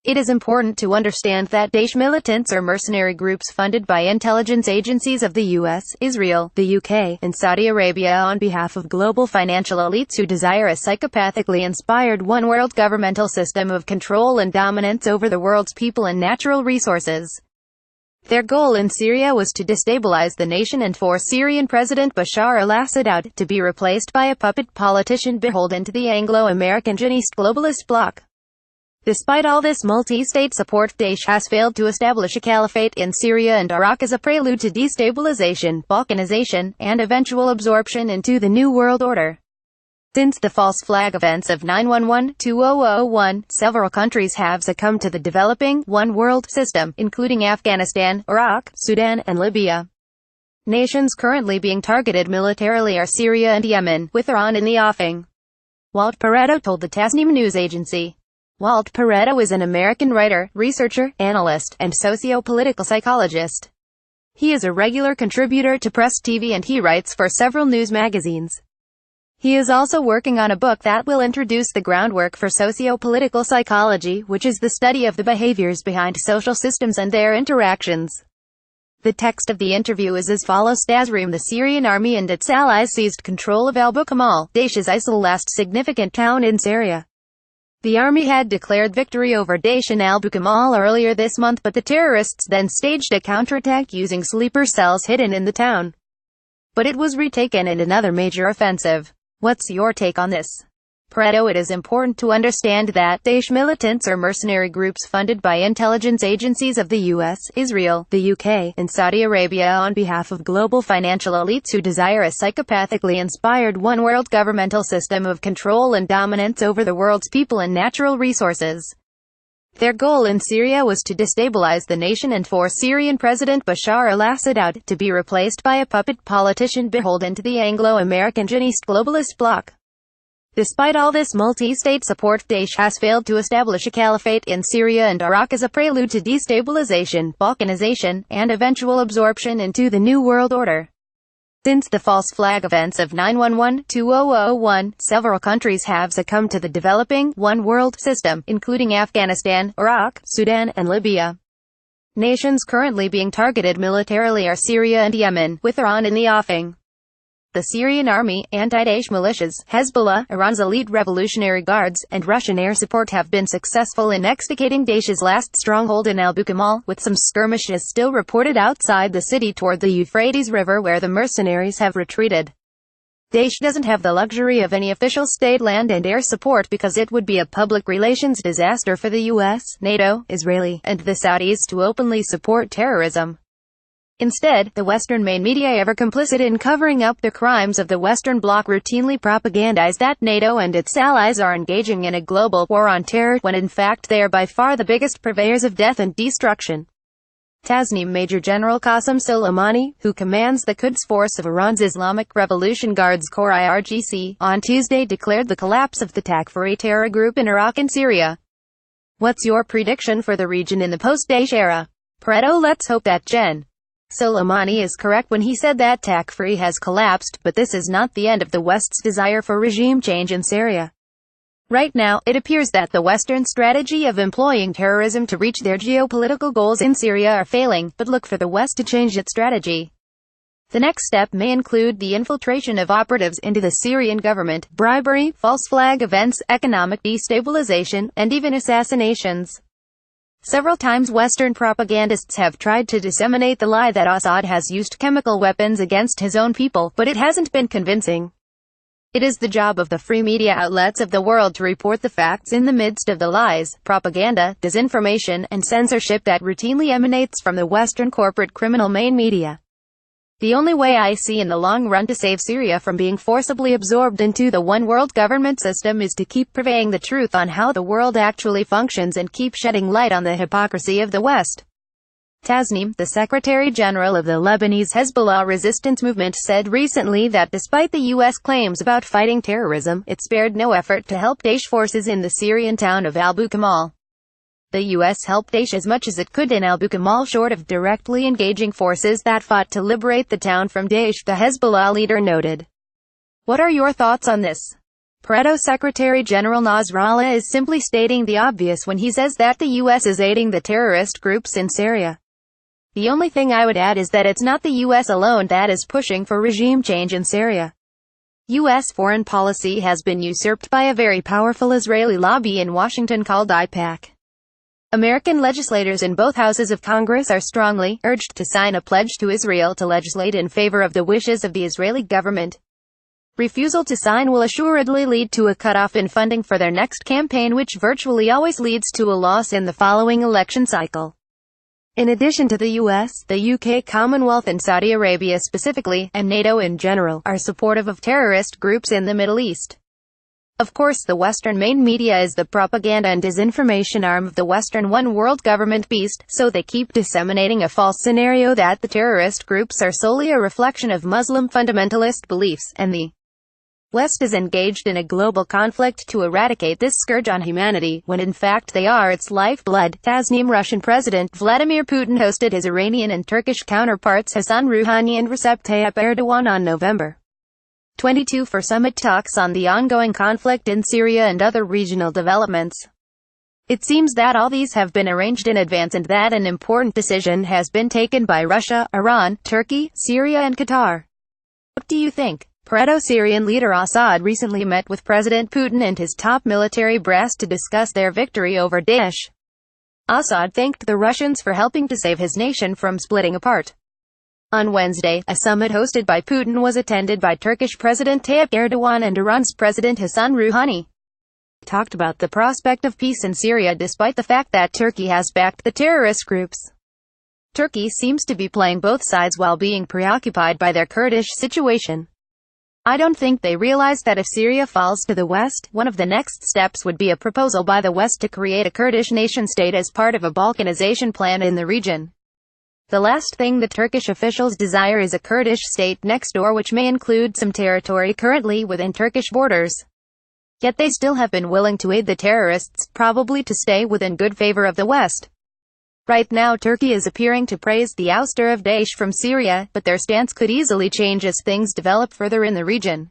It is important to understand that Daesh militants are mercenary groups funded by intelligence agencies of the US, Israel, the UK, and Saudi Arabia on behalf of global financial elites who desire a psychopathically inspired one-world governmental system of control and dominance over the world's people and natural resources. Their goal in Syria was to destabilize the nation and force Syrian President Bashar al-Assad out, to be replaced by a puppet politician beholden to the Anglo-American Zionist globalist bloc. Despite all this multi-state support, Daesh has failed to establish a caliphate in Syria and Iraq as a prelude to destabilization, balkanization, and eventual absorption into the New World Order. Since the false flag events of 9/11-2001, several countries have succumbed to the developing one-world system, including Afghanistan, Iraq, Sudan, and Libya. Nations currently being targeted militarily are Syria and Yemen, with Iran in the offing. Walt Pareto told the Tasnim news agency. Walt Pareto is an American writer, researcher, analyst, and socio-political psychologist. He is a regular contributor to Press TV and he writes for several news magazines. He is also working on a book that will introduce the groundwork for socio-political psychology, which is the study of the behaviors behind social systems and their interactions. The text of the interview is as follows. Tasrim: the Syrian army and its allies seized control of Abu Kamal, Daesh's ISIL last significant town in Syria. The army had declared victory over Daesh in Abu Kamal earlier this month, but the terrorists then staged a counterattack using sleeper cells hidden in the town. But it was retaken in another major offensive. What's your take on this? Pareto: it is important to understand that Daesh militants are mercenary groups funded by intelligence agencies of the US, Israel, the UK, and Saudi Arabia on behalf of global financial elites who desire a psychopathically inspired one-world governmental system of control and dominance over the world's people and natural resources. Their goal in Syria was to destabilize the nation and force Syrian President Bashar al-Assad out, to be replaced by a puppet politician beholden to the Anglo-American Zionist globalist bloc. Despite all this multi-state support, Daesh has failed to establish a caliphate in Syria and Iraq as a prelude to destabilization, balkanization, and eventual absorption into the New World Order. Since the false flag events of 9/11-2001, several countries have succumbed to the developing one-world system, including Afghanistan, Iraq, Sudan, and Libya. Nations currently being targeted militarily are Syria and Yemen, with Iran in the offing. The Syrian army, anti-Daesh militias, Hezbollah, Iran's elite revolutionary guards, and Russian air support have been successful in extricating Daesh's last stronghold in Abu Kamal, with some skirmishes still reported outside the city toward the Euphrates River where the mercenaries have retreated. Daesh doesn't have the luxury of any official state land and air support because it would be a public relations disaster for the US, NATO, Israeli, and the Saudis to openly support terrorism. Instead, the Western main media, ever complicit in covering up the crimes of the Western Bloc, routinely propagandize that NATO and its allies are engaging in a global war on terror, when in fact they are by far the biggest purveyors of death and destruction. Tasnim: Major General Qasem Soleimani, who commands the Quds Force of Iran's Islamic Revolution Guards Corps IRGC, on Tuesday declared the collapse of the Takfiri terror group in Iraq and Syria. What's your prediction for the region in the post-Daesh era? Pareto: let's hope that Gen. Soleimani is correct when he said that Takfiri has collapsed, but this is not the end of the West's desire for regime change in Syria. Right now, it appears that the Western strategy of employing terrorism to reach their geopolitical goals in Syria are failing, but look for the West to change its strategy. The next step may include the infiltration of operatives into the Syrian government, bribery, false flag events, economic destabilization, and even assassinations. Several times Western propagandists have tried to disseminate the lie that Assad has used chemical weapons against his own people, but it hasn't been convincing. It is the job of the free media outlets of the world to report the facts in the midst of the lies, propaganda, disinformation, and censorship that routinely emanates from the Western corporate criminal main media. The only way I see in the long run to save Syria from being forcibly absorbed into the one-world government system is to keep purveying the truth on how the world actually functions and keep shedding light on the hypocrisy of the West. Tasnim, the Secretary-General of the Lebanese Hezbollah resistance movement, said recently that despite the U.S. claims about fighting terrorism, it spared no effort to help Daesh forces in the Syrian town of Abu Kamal. The U.S. helped Daesh as much as it could in Abu Kamal, short of directly engaging forces that fought to liberate the town from Daesh, the Hezbollah leader noted. What are your thoughts on this? Pareto Secretary General Nasrallah is simply stating the obvious when he says that the U.S. is aiding the terrorist groups in Syria. The only thing I would add is that it's not the U.S. alone that is pushing for regime change in Syria. U.S. foreign policy has been usurped by a very powerful Israeli lobby in Washington called AIPAC. American legislators in both houses of Congress are strongly urged to sign a pledge to Israel to legislate in favor of the wishes of the Israeli government. Refusal to sign will assuredly lead to a cutoff in funding for their next campaign, which virtually always leads to a loss in the following election cycle. In addition to the US, the UK, Commonwealth and Saudi Arabia specifically, and NATO in general, are supportive of terrorist groups in the Middle East. Of course, the Western main media is the propaganda and disinformation arm of the Western one-world government beast, so they keep disseminating a false scenario that the terrorist groups are solely a reflection of Muslim fundamentalist beliefs, and the West is engaged in a global conflict to eradicate this scourge on humanity, when in fact they are its lifeblood. Tasnim. Russian President Vladimir Putin hosted his Iranian and Turkish counterparts Hassan Rouhani and Recep Tayyip Erdogan on November 22 for summit talks on the ongoing conflict in Syria and other regional developments. It seems that all these have been arranged in advance and that an important decision has been taken by Russia, Iran, Turkey, Syria and Qatar. What do you think? Pareto. Syrian leader Assad recently met with President Putin and his top military brass to discuss their victory over Daesh. Assad thanked the Russians for helping to save his nation from splitting apart. On Wednesday, a summit hosted by Putin was attended by Turkish President Tayyip Erdogan and Iran's President Hassan Rouhani. They talked about the prospect of peace in Syria despite the fact that Turkey has backed the terrorist groups. Turkey seems to be playing both sides while being preoccupied by their Kurdish situation. I don't think they realize that if Syria falls to the West, one of the next steps would be a proposal by the West to create a Kurdish nation-state as part of a Balkanization plan in the region. The last thing the Turkish officials desire is a Kurdish state next door, which may include some territory currently within Turkish borders. Yet they still have been willing to aid the terrorists, probably to stay within good favor of the West. Right now Turkey is appearing to praise the ouster of Daesh from Syria, but their stance could easily change as things develop further in the region.